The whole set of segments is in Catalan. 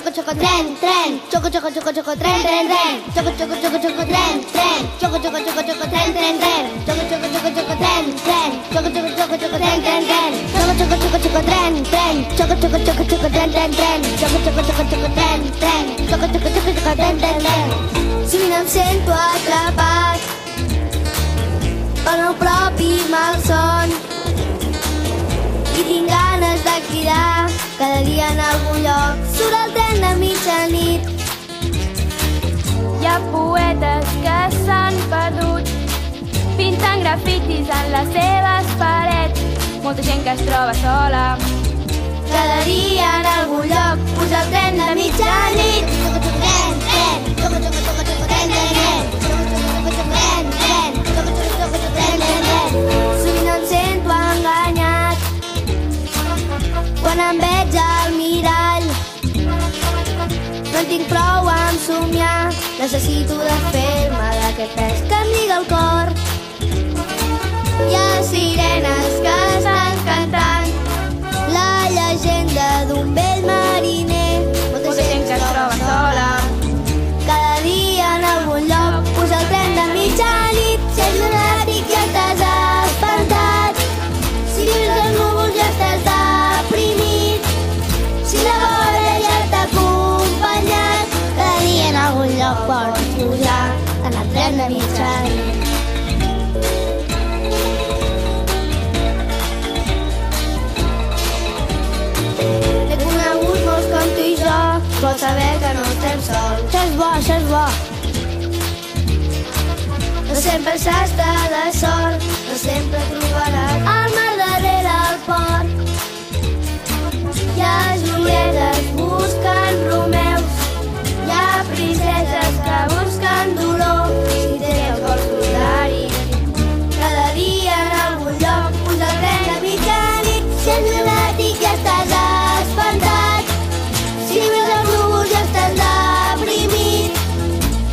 choco choco tren tren, choco choco choco choco tren tren tren, choco choco choco choco tren tren, choco choco choco choco tren tren tren, choco choco choco choco tren tren, choco choco choco choco tren tren tren, choco choco choco choco tren tren, choco choco choco choco tren tren tren, choco choco choco choco tren tren, choco choco choco choco tren tren tren. Sovint em sento atrapat pel meu propi malson i tinc ganes de cridar cada dia en algun lloc. Surt el tren de mitjanit. Hi ha poetes que s'han perdut pintant grafitis en les seves parets. Molta gent que es troba sola. Cada dia en algun lloc puja el tren de mitjanit. Xoco, xoco, tren, tren. Xoco, xoco, xoco, xoco, tren, tren, tren. Xoco, xoco, xoco, tren, tren. Xoco, xoco, xoco, xoco, tren, tren, tren. Sovint em sento enganyat quan em veig al mirall. No en tinc prou amb somiar. Necessito desfer-me d'aquest pes que em lliga el cor. Hi ha sirenes que estan cantant la llegenda d'un vell mariner. Molta gent que es troba sola. Cada dia en algun lloc puja el tren de mitjanit. Si ets lunàtic ja estàs espantat. Si vius als núvols ja estàs deprimit. Si la vora ja t'ha acompanyat. Cada dia en algun lloc pots pujar en el tren de mitjanit. Vols saber que no estem sols. Això és bo, això és bo. No sempre s'has de sort, no sempre trobaràs el mar darrere el port. Hi ha Julietes buscant Romeus, hi ha princeses que busquen dolor. Si tens el cor solidari, cada dia en algun lloc puja el tren de mitjanit. Si ets lunàtic ja estàs espantat. Si vius als núvols ja estàs deprimit.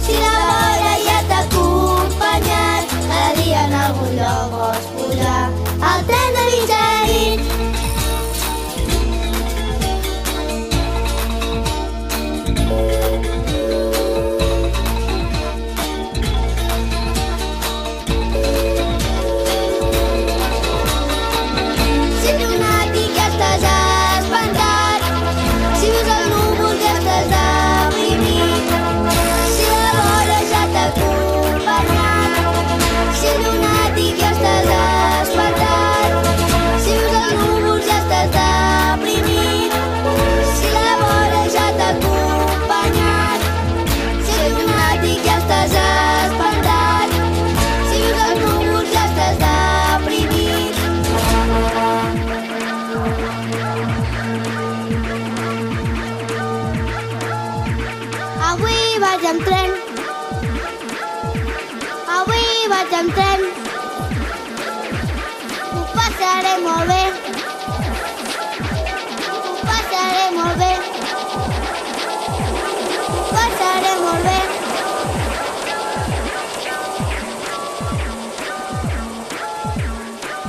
Si la vora ja t'ha acompanyat. Cada dia en algun lloc vols pujar al tren de mitjanit. Si ets lunàtic ja estàs espantat. Si vius als núvols ja estàs deprimit. Si la vora ja t'ha acompanyat. Si ets lunàtic ja estàs espantat. Si vius als núvols ja estàs deprimit. Si la vora ja t'ha acompanyat. Si ets lunàtic ja estàs espantat. Si vius als núvols ja estàs deprimit. Avui vaig amb tren. Avui vaig amb tren. Ho passaré molt bé. Ho passaré molt bé. Ho passaré molt bé.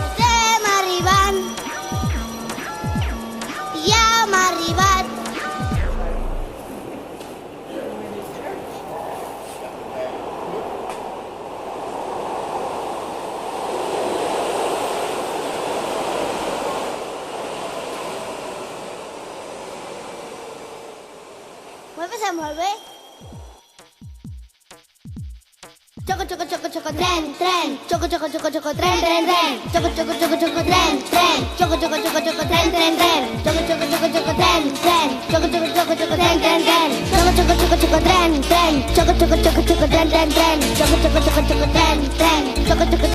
Estem arribant. Ja hem arribat. Ho he passat molt bé. Choco, choco, choco, choco, tren, tren. Choco, choco, choco, choco, tren, tren, tren. Choco, choco, choco, choco, tren, tren. Choco, choco, choco, choco, tren, tren, tren. Choco, choco, choco, choco, tren, tren. Choco, choco, choco, choco, tren, tren, tren. Choco, choco, choco, choco, tren, tren. Choco, choco, choco, choco, tren, tren, tren. Choco, choco, choco, choco, tren, tren. Choco, choco